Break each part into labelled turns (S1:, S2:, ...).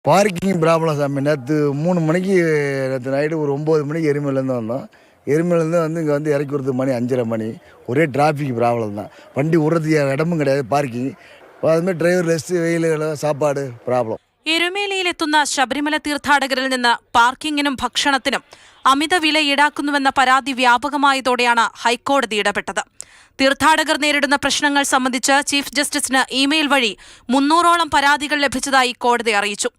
S1: Parking problem சாமி. நேற்று 3 மணிக்கு நேற்று நைட்டு ஒரு 9 மணிக்கு எருமையிலேருந்து வந்தோம். எருமையிலேருந்து இங்கே இறக்கி விடுறது மணி 5:30 மணி. ஒரே டிராஃபிக் ப்ராப்ளம் தான். வண்டி விடுறதுக்கு இடமும் கிடையாது, பார்க்கிங். അതുമാതിരി ഡ്രൈവർ ലെസ് വെയിൽ സാപ്പാട് പ്രോബ്ലം.
S2: എരുമേലിയിലെത്തുന്ന ശബരിമല തീർത്ഥാടകരിൽ നിന്ന് പാർക്കിങ്ങിനും ഭക്ഷണത്തിനും അമിത വില ഈടാക്കുന്നുവെന്ന പരാതി വ്യാപകമായതോടെയാണ് ഹൈക്കോടതി ഇടപെട്ടത്. തീർത്ഥാടകർ നേരിടുന്ന പ്രശ്നങ്ങൾ സംബന്ധിച്ച് ചീഫ് ജസ്റ്റിസിന് ഇമെയിൽ വഴി 300ഓളം പരാതികൾ ലഭിച്ചതായി കോടതി അറിയിച്ചു.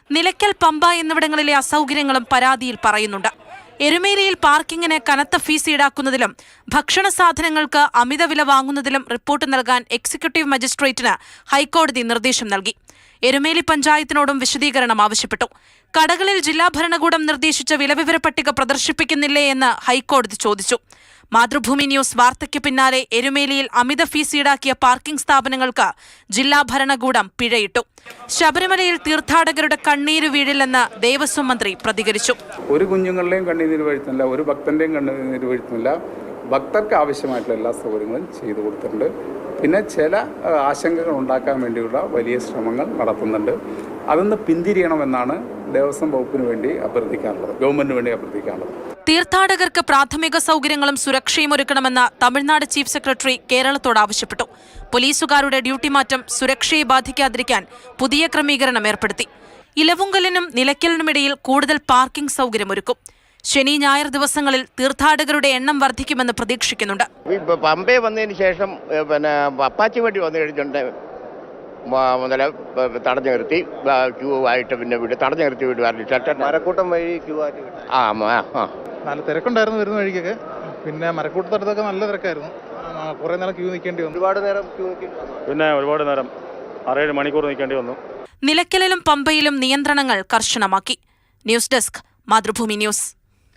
S2: നിലയ്ക്കൽ, പമ്പ എന്നിവിടങ്ങളിലെ അസൗകര്യങ്ങളും പരാതിയിൽ പറയുന്നുണ്ട്. എരുമേലിയിൽ പാർക്കിങ്ങിന് കനത്ത ഫീസ് ഈടാക്കുന്നതിലും ഭക്ഷണ സാധനങ്ങൾക്ക് അമിത വില വാങ്ങുന്നതിലും റിപ്പോർട്ട് നൽകാൻ എക്സിക്യൂട്ടീവ് മജിസ്ട്രേറ്റിന് ഹൈക്കോടതി നിർദ്ദേശം നൽകി. എരുമേലി പഞ്ചായത്തിനോടും വിശദീകരണം ആവശ്യപ്പെട്ടു. കടകളിൽ ജില്ലാ ഭരണകൂടം നിർദ്ദേശിച്ച വിലവിവര പട്ടിക പ്രദർശിപ്പിക്കുന്നില്ലേ എന്ന് ഹൈക്കോടതി ചോദിച്ചു. മാതൃഭൂമി ന്യൂസ് വാർത്തയ്ക്ക് പിന്നാലെ എരുമേലിയിൽ അമിത ഫീസ് ഈടാക്കിയ പാർക്കിംഗ് സ്ഥാപനങ്ങൾക്ക് ജില്ലാ ഭരണകൂടം പിഴയിട്ടു. ശബരിമലയിൽ തീർത്ഥാടകരുടെ കണ്ണീര് വീഴില്ലെന്ന് ദേവസ്വം മന്ത്രി പ്രതികരിച്ചു.
S3: ഒരു കുഞ്ഞുങ്ങളുടെയും കണ്ണീര് വീഴ്ത്തുന്നില്ല, ഒരു ഭക്തന്റെയും കണ്ണീര് വീഴ്ത്തുന്നില്ല. ഭക്തർക്ക് ആവശ്യമായിട്ടുള്ള എല്ലാ സൗകര്യങ്ങളും ചെയ്തു കൊടുത്തിട്ടുണ്ട്. പിന്നെ ചില ആശങ്കകൾ ഉണ്ടാക്കാൻ വേണ്ടിയുള്ള വലിയ ശ്രമങ്ങൾ നടത്തുന്നുണ്ട്. അതൊന്ന് പിന്തിരിയണമെന്നാണ് ദേവസ്വം വകുപ്പിന് വേണ്ടി അഭ്യർത്ഥിക്കാനുള്ളത്, ഗവൺമെന്റിന് വേണ്ടി അഭ്യർത്ഥിക്കാനുള്ളത്.
S2: തീർത്ഥാടകർക്ക് പ്രാഥമിക സൗകര്യങ്ങളും സുരക്ഷയും ഒരുക്കണമെന്ന് തമിഴ്നാട് ചീഫ് സെക്രട്ടറി കേരളത്തോട് ആവശ്യപ്പെട്ടു. പോലീസുകാരുടെ ഡ്യൂട്ടി മാറ്റം സുരക്ഷയെ ബാധിക്കാതിരിക്കാൻ പുതിയ ക്രമീകരണം ഏർപ്പെടുത്തി. ഇലവുങ്കലിനും നിലയ്ക്കലിനുമിടയിൽ കൂടുതൽ പാർക്കിംഗ് സൗകര്യമൊരുക്കും. ശനി, ഞായർ ദിവസങ്ങളിൽ തീർത്ഥാടകരുടെ എണ്ണം വർദ്ധിക്കുമെന്ന് പ്രതീക്ഷിക്കുന്നുണ്ട്.
S4: പമ്പേ വന്നതിന് ശേഷം അപ്പാച്ചി വണ്ടി വന്നു കഴിഞ്ഞിട്ടുണ്ട്. മുതല തടഞ്ഞു നിർത്തി ക്യൂ ആയിട്ട് പിന്നെ തടഞ്ഞു നിർത്തി വിടുവാറില്ല. മരക്കൂട്ടം വഴി ക്യൂ ആയിട്ട്
S5: നല്ല തിരക്കുണ്ടായിരുന്നു വരുന്ന വഴിക്കൊക്കെ. പിന്നെ മരക്കൂട്ടത്തടുത്തൊക്കെ നല്ല തിരക്കായിരുന്നു. കുറേ നേരം ക്യൂ നിൽക്കേണ്ടി വന്നു.
S4: ഒരുപാട് നേരം ക്യൂ നിൽക്കേണ്ടി വന്നു.
S6: പിന്നെ ഒരുപാട് നേരം 6-7 മണിക്കൂർ നിൽക്കേണ്ടി വന്നു.
S2: നിലയ്ക്കലിലും പമ്പയിലും നിയന്ത്രണങ്ങൾ കർശനമാക്കി. News desk, Mathrubhumi news.